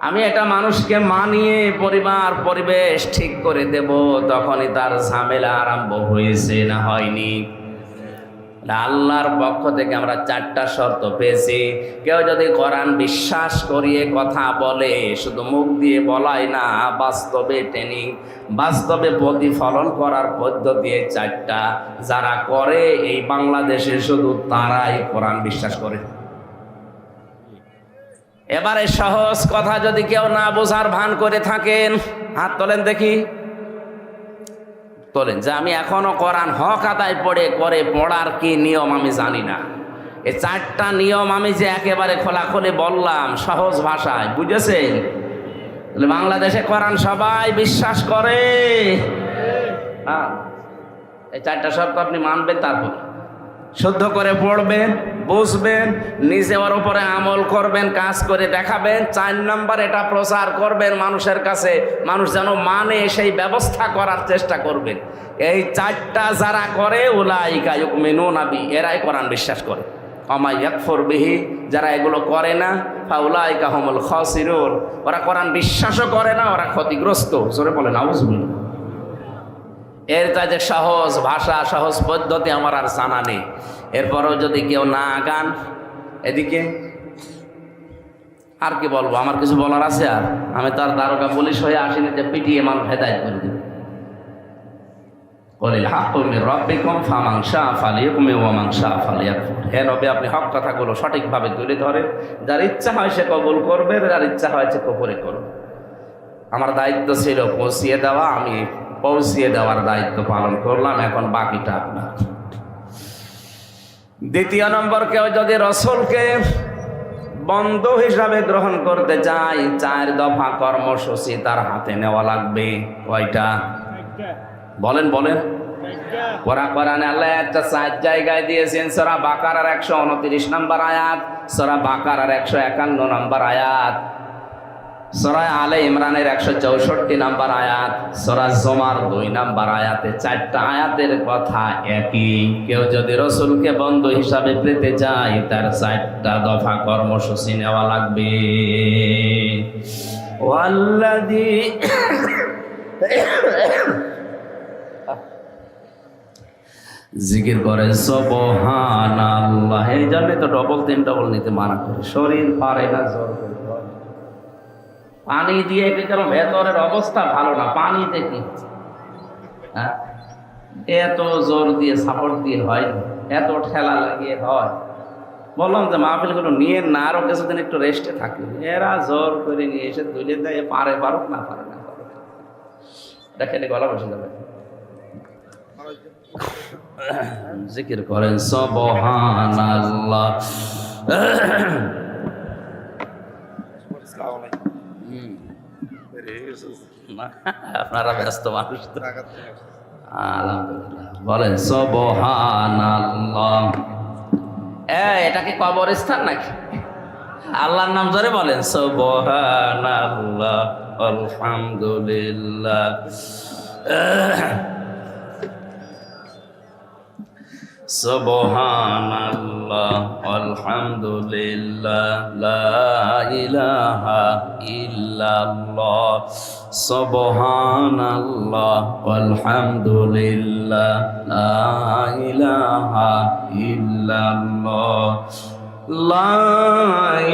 আমি এটা মানুষকে মানিয়ে পরিবার পরিবেশ ঠিক করে দেব, তখনই তার ঝামেলা আরম্ভ হয়েছে না হয়নি? আল্লাহর পক্ষ থেকে আমরা 4টা শর্ত পেয়েছি। কেউ যদি কোরআন বিশ্বাস করিয়ে কথা বলে, শুধু মুখ দিয়ে বলাই না, বাস্তবে ট্রেনিং, বাস্তবে প্রতিফলন করার পদ্ধতি 4টা। যারা করে এই বাংলাদেশে শুধু তারাই কোরআন বিশ্বাস করে। এবারে সহজ কথা যদি কেউ না বোঝার ভান করে থাকেন, হাত তোলেন দেখি, তোলেন, যে আমি এখনো কোরআন হক আদায় করে পড়ার কি নিয়ম আমি জানি না। এই 4টা নিয়ম আমি যে একেবারে খোলাখুলি বললাম সহজ ভাষায়, বুঝেছেন? বাংলাদেশে কোরআন সবাই বিশ্বাস করে। হ্যাঁ, এই 4টা শর্ত আপনি মানবেন, তারপর শুদ্ধ করে পড়বেন, বুঝবেন, নিজে ওর উপরে আমল করবেন, কাজ করে দেখাবেন। 4 নম্বর এটা প্রচার করবেন মানুষের কাছে, মানুষ যেন মানে সেই ব্যবস্থা করার চেষ্টা করবেন। এই 4টা যারা করে উলাইকা ইউমিনুনা বি, এরাই কোরআন বিশ্বাস করে। ওমা ইয়াকফুর বিহি, যারা এগুলো করে না, ফাউলাইকা হুমুল খাসিরুন, ওরা কোরআন বিশ্বাসও করে না, ওরা ক্ষতিগ্রস্ত। জোরে বলেন আউযুবিল্লাহ। এর কাজে সহজ ভাষা, সহজ পদ্ধতি আমার আর জানা নেই। এরপরও যদি কেউ না আগান, এদিকে আর কি বলবো, আমার কিছু বলার আছে? আর আমি তার দারোগা পুলিশ হয়ে আসিনি যে পিটিয়ে মানুষ হেদায়েত করে দিব। কলিল হাক্কু মির রাব্বিকুম ফামান শাআ ফালিউমিন ওয়া মান শাআ ফালিয়াকফুর। হে নবী, আপনি হক কথাগুলো সঠিকভাবে তুলে ধরেন। যার ইচ্ছা হয় সে কবুল করবে, যার ইচ্ছা হয় সে কুফরি করবে। আমার দায়িত্ব ছিল পৌঁছিয়ে দেওয়া, আমি পৌঁছিয়ে দেওয়ার দায়িত্ব পালন করলাম, এখন বাকিটা আপনার। দ্বিতীয় নম্বর, কেউ যদি রাসূলকে বন্ধু হিসাবে গ্রহণ করতে চায়, 4 দফা কর্মসূচি তার হাতে নেওয়া লাগবে। কয়টা? বলেন বলেন। কোরআনে আল্লাহ একটা 4 জায়গায় দিয়েছেন। সূরা বাকারার 129 নম্বর আয়াত, সূরা বাকারার 151 নম্বর আয়াত, সূরা আলে ইমরানের 164 নম্বর আয়াত, সূরা জুমার 2 নম্বর আয়াতে 4টা আয়াতের কথা একই। কেউ যদি রাসূলকে বন্ধু হিসাবে পেতে চায়, তার 4টা দফা কর্মসূচি নেওয়া লাগবে। ওয়াল্লাযী জিকির করে সুবহানাল্লাহ। এই জন্য তো ডবল নিতে মানা করে, শরীর পারে না, জোর করে পানি দিয়ে কেন ভেতরের অবস্থা ভালো না, পানিতে কি এত জোর দিয়ে সাপোর্ট দিয়ে হয়, এত ঠেলা লাগিয়ে হয়। বললাম যে মাহফিলগুলো নিয়ে না, আরো কিছুদিন একটু রেস্টে থাকে। এরা জোর করে নিয়ে এসে তুলে দেয়, পারুক না পারে না, দেখেনি গলা বসে যাবে। জিকির করেন সুবহানাল্লাহ। আপনারা ব্যস্ত মানুষ তো, আলহামদুলিল্লাহ বলেন সুবহানাল্লাহ। এটা কি কবরস্থান নাকি? আল্লাহর নাম ধরে বলেন সুবহানাল্লাহ, আলহামদুলিল্লাহ। সুবহানাল্লাহ, আলহামদুলিল্লাহ, লা ইলাহা ইল্লাল্লাহ। সুবহানাল্লাহ, আলহামদুলিল্লাহ, লা ইলাহা ইল্লাল্লাহ, লা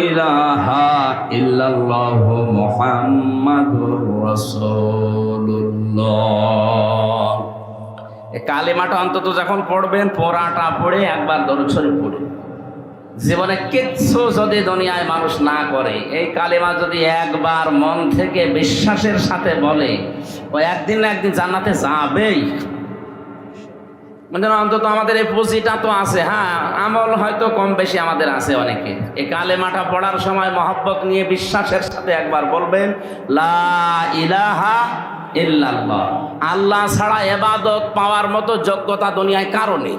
ইলাহা ইল্লাল্লাহু মুহাম্মাদুর রাসূলুল্লাহ। কালেমাটা অন্তত যখন পড়বেন, পড়াটা পড়ে একবার দরুদ শরীফ পড়ে, জীবনে কিচ্ছু যদি দুনিয়ায় মানুষ না করে, এই কালেমা যদি একবার মন থেকে বিশ্বাসের সাথে বলে, ও একদিন না একদিন জান্নাতে যাবেই। মানে অন্তত আমাদের এই পুঁজিটা তো আছে। হ্যাঁ, আমল হয়তো কম বেশি আমাদের আছে অনেকে। এই কালেমাটা পড়ার সময় মহব্বত নিয়ে বিশ্বাসের সাথে একবার বলবেন, লা ইলাহা ইল্লাল্লাহ। আল্লাহ ছাড়া ইবাদত পাওয়ার মতো যোগ্যতা দুনিয়ায় কারো নেই।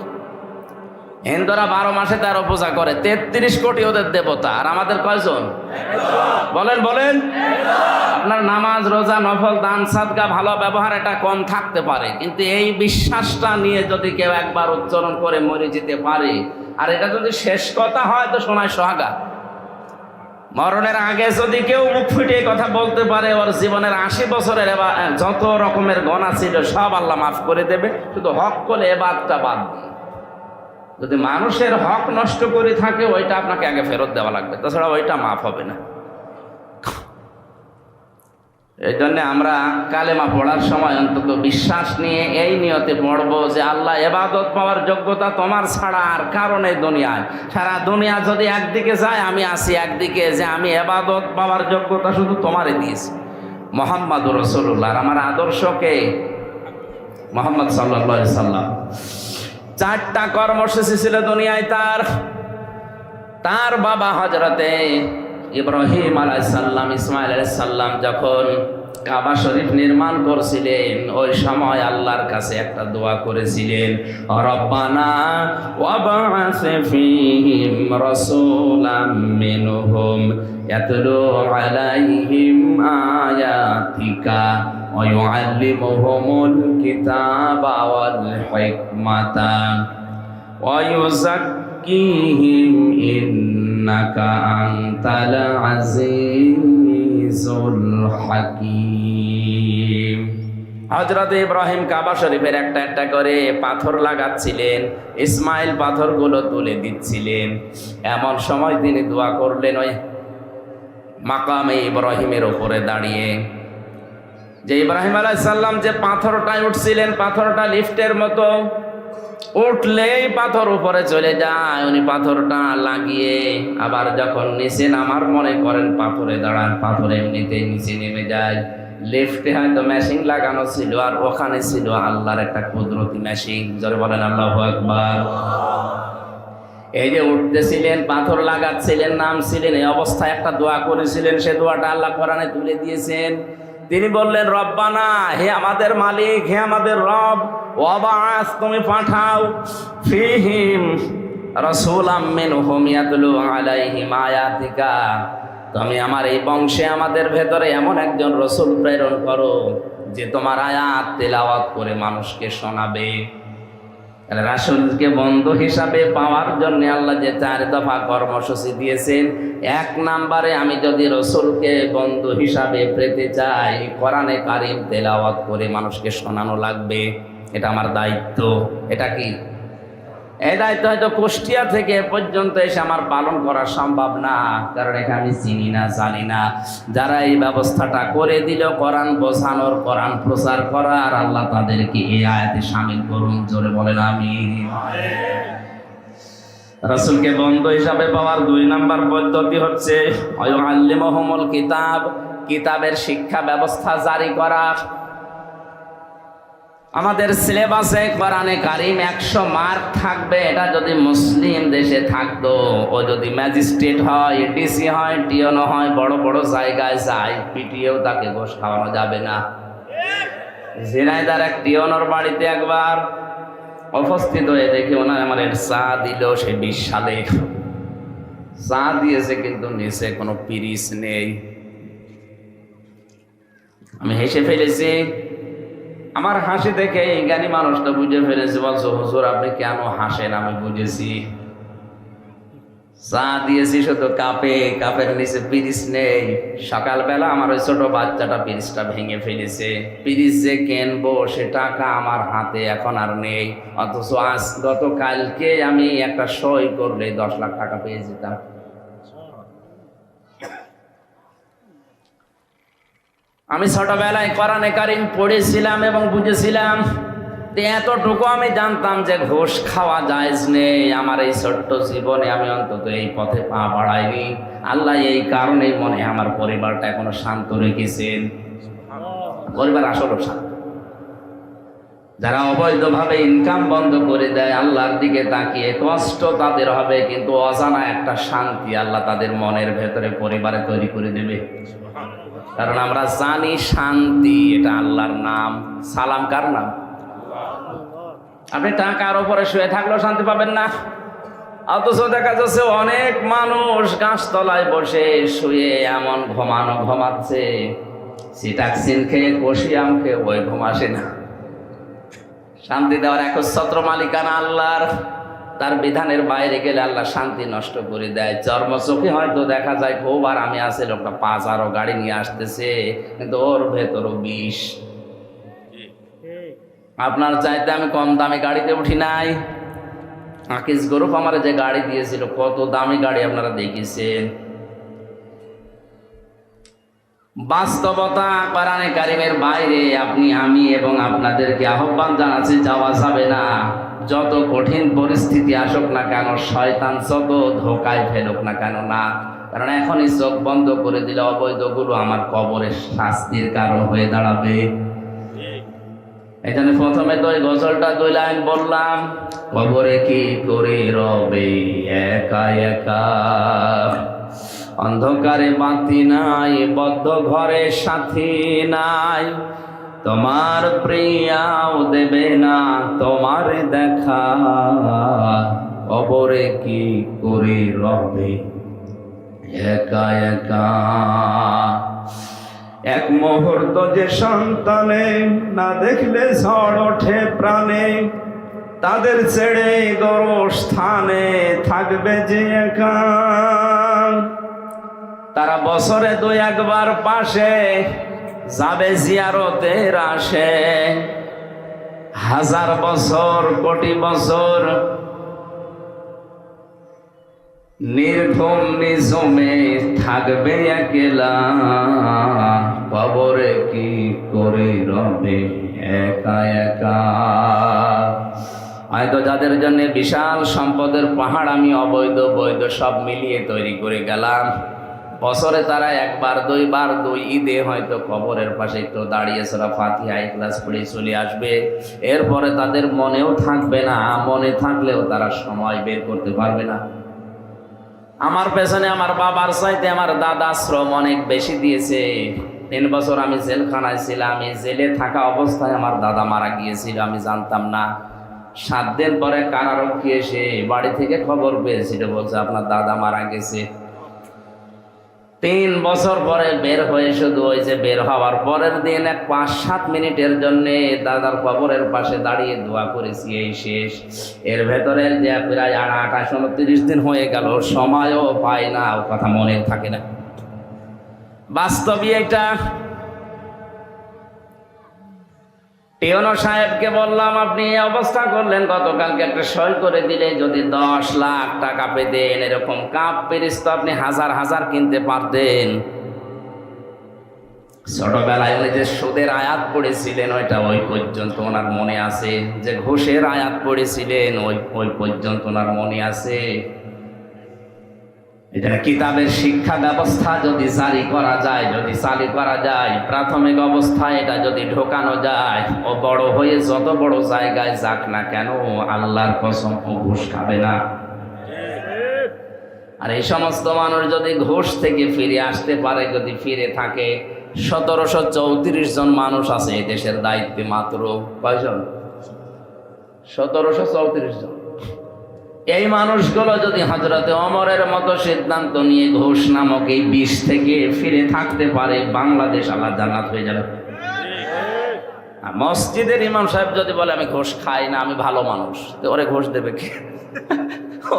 হিন্দুরা 12 মাসে 13 পূজা করে, 33 কোটি ওদের দেবতা, আর আমাদের কয়জন? বলেন বলেন। আপনার নামাজ, রোজা, নফল, দান, সাদকা, ভালো ব্যবহার এটা কম থাকতে পারে, কিন্তু এই বিশ্বাসটা নিয়ে যদি কেউ একবার উচ্চারণ করে মরে যেতে পারে, আর এটা যদি শেষ কথা হয় তো শোনায় সোহাগা। মরণের আগে যদি কেউ মুখ ফুটিয়ে কথা বলতে পারে, ওর জীবনের 80 বছরের যত রকমের গণা ছিল সব আল্লাহ মাফ করে দেবে, শুধু হক করে এবাদটা বাদ দিয়ে। যদি মানুষের হক নষ্ট করে থাকে, ওইটা আপনাকে আগে ফেরত দেওয়া লাগবে, তাছাড়া ওইটা মাফ হবে না। এই জন্য আমরা কালেমা পড়ার সময় অন্তত বিশ্বাস নিয়ে এই নিয়তে পড়বো যে আল্লাহ ইবাদত পাওয়ার যোগ্যতা তোমার ছাড়া আর কারণে দুনিয়ায়, সারা দুনিয়া যদি একদিকে যায়, আমি আসি একদিকে, যে আমি ইবাদত পাওয়ার যোগ্যতা শুধু তোমারে দিয়েছি। মুহাম্মাদুর রাসূলুল্লাহ, আমার আদর্শকে মুহাম্মদ সাল্লাল্লাহু আলাইহি সাল্লাম। 4টা কর্মসূচি ছিল দুনিয়ায় তার বাবা হযরতে ইব্রাহিম আলাইহিস সালাম, ইসমাইল আলাইহিস সালাম যখন কাবা শরীফ নির্মাণ করছিলেন, ওই সময় আল্লাহর কাছে একটা দোয়া করেছিলেন, রব্বানা ওয়াবআস ফীহিম রাসূলাম মিনহুম ইয়াতলু আলাইহিম আয়াতিকা ওয়া ইউআল্লিমুহুমুল কিতাবা ওয়াল হিকমাতা ওয়া ইউযাক্কিহিম ইন্নাকা আনতাল আজিজুল হাকীম। হযরত ইব্রাহিম কাবা শরীফের একটা একটা করে পাথর লাগাচ্ছিলেন, ইসমাইল পাথরগুলো তুলে দিচ্ছিলেন। এমন সময় তিনি দোয়া করলেন ওই মাকামে ইব্রাহিমের উপরে দাঁড়িয়ে, যে ইব্রাহিম আলাইহিস সালাম যে পাথরটায় উঠছিলেন, পাথরটা লিফটের মতো, উঠলেই পাথর উপরে চলে যায়, উনি পাথরটা লাগিয়ে আবার যখন নিচে নামার মনে করেন পাথরে দাঁড়ান, পাথর এমনিতেই নিচে নেমে যায়। লিফটে হয়তো মেশিন লাগানো ছিল, আর ওখানে ছিল আল্লাহর একটা কুদরতি মেশিন। জোরে বলেন আল্লাহু আকবার। এই যে উঠতেছিলেন, পাথর লাগাচ্ছিলেন, নামছিলেন, এই অবস্থায় একটা দোয়া করেছিলেন, সে দোয়াটা আল্লাহ কোরআনে তুলে দিয়েছেন। তিনি বললেন, রব্বানা, হে আমাদের মালিক, হে আমাদের রব, ওয়াবাস, তুমি পাঠাও, ফীহিম রাসূলাম মিনহুম ইয়াতলু আলাইহিম আয়াতিকা, তুমি আমার এই বংশে আমাদের ভেতরে এমন একজন রাসূল প্রেরণ করো যে তোমার আয়াত তেলাওয়াত করে মানুষকে শোনাবে। রাসূলকে বন্ধু হিসাবে পাওয়ার জন্য আল্লাহ যে 4 দফা কর্মসূচি দিয়েছেন, 1 নম্বরে আমি যদি রাসূলকে বন্ধু হিসাবে পেতে চাই, কোরআনে কারীম তেলাওয়াত করে মানুষকে শোনানো লাগবে। এটা আমার দায়িত্ব। এটা কি? এই দায়িত্ব হয়তো কুষ্টিয়া থেকে পর্যন্ত এসে আমার পালন করা সম্ভব না, কারণ এখানে আমি চিনি না, জানি না। যারা এই ব্যবস্থাটা করে দিল কোরআন বোঝানোর, কোরআন প্রচার করার, আল্লাহ তাদেরকে এই আয়াতে শামিল করুন। জোরে বলেন আমিন। রাসূলকে বন্ধু হিসাবে পাওয়ার 2 নম্বর পদ্ধতি হচ্ছে আল্লিমুহুমুল কিতাব, কিতাবের শিক্ষা ব্যবস্থা জারি করা। আমাদের সিলেবাসে কোরআনে কারীম 100 মার্ক থাকবে। এটা যদি মুসলিম দেশে থাকতো, ও যদি ম্যাজিস্ট্রেট হয়, ডিসি হয়, টিওনো হয়, বড় বড় জায়গায় যায়, পিটিয়েও তাকে ঘোষ খাওয়ানো যাবে না। ঝিনাইদার এক টিওনোর বাড়িতে একবার উপস্থিত হয়ে দেখি ওনার আমার চা দিল, সে 20 সালে চা দিয়েছে, কিন্তু নিচে কোনো পিরিচ নেই। আমি হেসে ফেলেছি। আমার হাসি দেখে এই জ্ঞানী মানুষটা বুঝে ফেলেছে, বলছো হুজুর আপনি কেন হাসেন? আমি বুঝেছি, চা দিয়েছি শুধু কাপে, কাপের নিচে পিরিচ নেই। সকালবেলা আমার ওই ছোট বাচ্চাটা পিরিচটা ভেঙে ফেলেছে, পিরিচ যে কিনবো সে টাকা আমার হাতে এখন আর নেই। অথচ আজ গতকালকে আমি একটা সই করলে 10 লাখ টাকা পেয়ে যেতাম। আমি ছোটবেলায় কোরআনে কারীম পড়েছিলাম এবং বুঝেছিলাম। এতটুকু আমি জানতাম যে ঘুষ খাওয়া জায়েজ নেই। আমার এই ছোট্ট জীবনে আমি অন্তত এই পথে পা বাড়াইনি। আল্লাহ এই কারণেই মনে হয় আমার পরিবারটা এখনো শান্ত রেখেছেন। পরিবার আসলে শান্ত। যারা অবৈধভাবে ইনকাম বন্ধ করে দেয়, আল্লাহর দিকে তাকিয়ে কষ্ট তাদের হবে, কিন্তু অজানা একটা শান্তি আল্লাহ তাদের মনের ভেতরে পরিবারে তৈরি করে দেবে। কারণ আমরা জানি শান্তি এটা আল্লাহর নাম। সালাম কার নাম? আপনি টাকার উপরে শুয়ে থাকলেও শান্তি পাবেন না, অথচ দেখা যাচ্ছে অনেক মানুষ গাছতলায় বসে শুয়ে এমন ঘুমাচ্ছে, সিটাক্সিন খেয়ে কষিয়াম খেয়ে ওই ঘুম আসে না। শান্তি দেওয়ার একচ্ছত্র মালিকানা আল্লাহর। তার বিধানের বাইরে গেলে আল্লাহ শান্তি নষ্ট করে দেয়। চর্মচোখে হয়তো দেখা যায় খুব আরামে আছে, লোকটা 5 গাড়ি নিয়ে আসতেছে, কিন্তু ওর ভেতরও বিষ। আপনার চাইতে আমি কম দামি গাড়িতে উঠি নাই। আকিস গ্রুপ আমার যে গাড়ি দিয়েছিল, কত দামি গাড়ি আপনারা দেখেছেন। বাস্তবতা কোরআনে কারিমের বাইরে আপনি, আমি এবং আপনাদেরকে আহ্বান জানাচ্ছি, যাওয়া যাবে না। যত কঠিন পরিস্থিতি আসুক না কেন, শয়তান যত ধোকায় ফেলুক না কেন, না। কারণ এখনই চোখ বন্ধ করে দিলে অবৈধগুলো আমার কবরের শাস্তির কারণ হয়ে দাঁড়াবে। এই জন্য প্রথমে তো ওই গজলটা 2 লাইন বললাম, কবরে কি করে রবে একা একা, অন্ধকারে বাতি নাই, বদ্ধ ঘরে সাথী নাই, তোমার প্রিয়াও দেবে না তোমার দেখা, কবরে কি করে রবে একা একা। এক মুহূর্ত যে সন্তানে না দেখলে ঝড় ওঠে প্রাণে, তাদের ছেড়ে গোরস্থানে থাকবে যে একা। তারা বছরে 2-1 বার পাশে যাবে জিয়ারতের আসে, 1000 বছর কোটি বছর নির্ঘুম নিঝুমে থাকবে একলা, কবরে কি করে রবে একা একা। হয়তো যাদের জন্য বিশাল সম্পদের পাহাড় আমি অবৈধ বৈধ সব মিলিয়ে তৈরি করে গেলাম, বছরে তারা 1 বার 2 বার 2 ঈদে হয়তো কবরের পাশে একটু দাঁড়িয়ে সূরা ফাতিহা ইখলাস পড়ে চলে আসবে। এরপরে তাদের মনেও থাকবে না, মনে থাকলেও তারা সময় বের করতে পারবে না। আমার পেছনে আমার বাবার চাইতে আমার দাদা শ্রম অনেক বেশি দিয়েছে। 3 বছর আমি জেলখানায় ছিলাম। এই জেলে থাকা অবস্থায় আমার দাদা মারা গিয়েছিল, আমি জানতাম না। 7 দিন পরে কারারক্ষী এসে বাড়ি থেকে খবর পেয়েছিল, বলছে আপনার দাদা মারা গেছে। 3 বছর পরে বের হয়ে শুধু ওই যে বের হওয়ার পরের দিন 5-7 মিনিটের জন্য দাদার কবরের পাশে দাঁড়িয়ে দোয়া করেছি, এই শেষ। এর ভেতরে যে প্রায় 28-29 দিন হয়ে গেল, সময়ও পায় না, ও কথা মনে থাকে না। বাস্তবে এটা টিওনো সাহেবকে বললাম, আপনি এই অবস্থা করলেন, গতকালকে একটা সই করে দিলে যদি 10 লাখ টাকা পেতেন, এরকম কাপ পেরিস তো আপনি 1000 কিনতে পারতেন। ছোটবেলায় উনি যে সুদের আয়াত পড়েছিলেন ওইটা ওই পর্যন্ত ওনার মনে আছে, যে ঘুষের আয়াত পড়েছিলেন ওই পর্যন্ত ওনার মনে আছে। এটা কিতাবের শিক্ষা ব্যবস্থা যদি জারি করা যায়, যদি চালু করা যায়, প্রাথমিক অবস্থায় এটা যদি ঢোকানো যায়, ও বড় হয়ে যত বড় জায়গায় যাক না কেন, আল্লাহর কসম ও ঘুষ খাবে না। আর এই সমস্ত মানুষ যদি ঘুষ থেকে ফিরে আসতে পারে, যদি ফিরে থাকে, 1734 জন মানুষ আছে এই দেশের দায়িত্বে, মাত্র কয়জন? 1734 জন। এই মানুষগুলো যদি হযরতে ওমরের মতো সিদ্ধান্ত নিয়ে ঘুষ নামক এই বিষ থেকে ফিরে থাকতে পারে, বাংলাদেশ আল্লাহ জান্নাত হয়ে যাবে। আর মসজিদের ইমাম সাহেব যদি বলে আমি ঘুষ খাই না, আমি ভালো মানুষ, তো ওরে ঘুষ দেবে কে?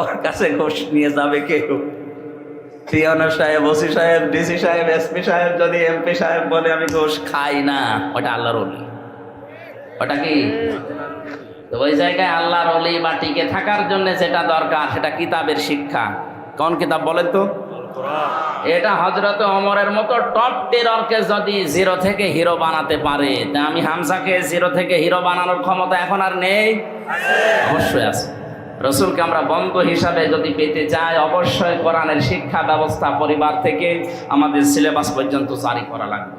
ওর কাছে ঘুষ নিয়ে যাবে কেউ? টিওনো সাহেব, ওসি সাহেব, ডিসি সাহেব, এসপি সাহেব যদি এমপি সাহেব বলে আমি ঘুষ খাই না, ওটা আল্লাহর ওলি। ওটা কি? তো ওই জায়গায় আল্লাহর ওলি বা টিকে থাকার জন্য যেটা দরকার সেটা কিতাবের শিক্ষা। কোন কিতাব বলেন তো? এটা হযরত ওমরের মতো টপ টেররকে যদি জিরো থেকে হিরো বানাতে পারে, তা আমি হামজাকে জিরো থেকে হিরো বানানোর ক্ষমতা এখন আর নেই? অবশ্যই আছে। রসুলকে আমরা বন্ধু হিসাবে যদি পেতে চাই, অবশ্যই কোরআনের শিক্ষা ব্যবস্থা পরিবার থেকে আমাদের সিলেবাস পর্যন্ত জারি করা লাগবে।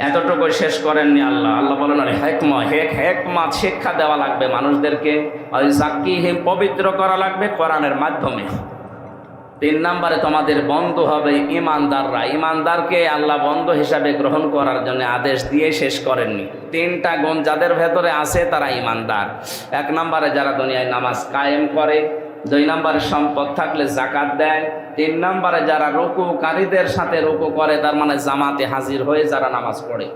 এতটুকু শেষ করেননি আল্লাহ। আল্লাহ বলেন আর হেকমত শিক্ষা দেওয়া লাগবে মানুষদেরকে, জাকিহিম পবিত্র করা লাগবে কোরআনের মাধ্যমে। 3 নম্বরে তোমাদের বন্ধু হবে ইমানদাররা। ইমানদারকে আল্লাহ বন্ধু হিসাবে গ্রহণ করার জন্য আদেশ দিয়ে শেষ করেননি। 3টা গুণ যাদের ভেতরে আছে তারা ইমানদার। 1 নম্বরে যারা দুনিয়ায় নামাজ কায়েম করে, 2 নম্বরে সম্পদ থাকলে যাকাত দেয়, 3 নম্বরে যারা রুকুকারীদের সাথে রুকু করে, তার মানে জামাতে হাজির হয়ে যারা নামাজ পড়ে।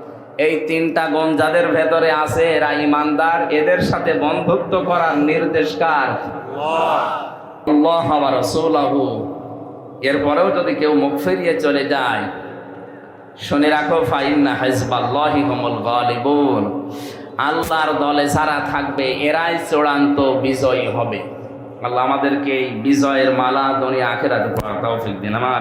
এই 3টা গুণ যাদের ভেতরে আছে এরা ইমানদার। এদের সাথে বন্ধুত্ব করার নির্দেশ কার? আল্লাহ ওয়া রাসূলুহু। এরপরেও যদি কেউ মুখ ফিরিয়ে চলে যায়, শুনে রাখো ফাইন্না হিজবাল্লাহি হুমুল গালিবুন। আল্লাহর দলে যারা থাকবে এরাই চূড়ান্ত বিজয়ী হবে। আল্লাহ আমাদেরকে এই বিজয়ের মালা দুনিয়া আখিরাতে পরার তৌফিক দিন। আমার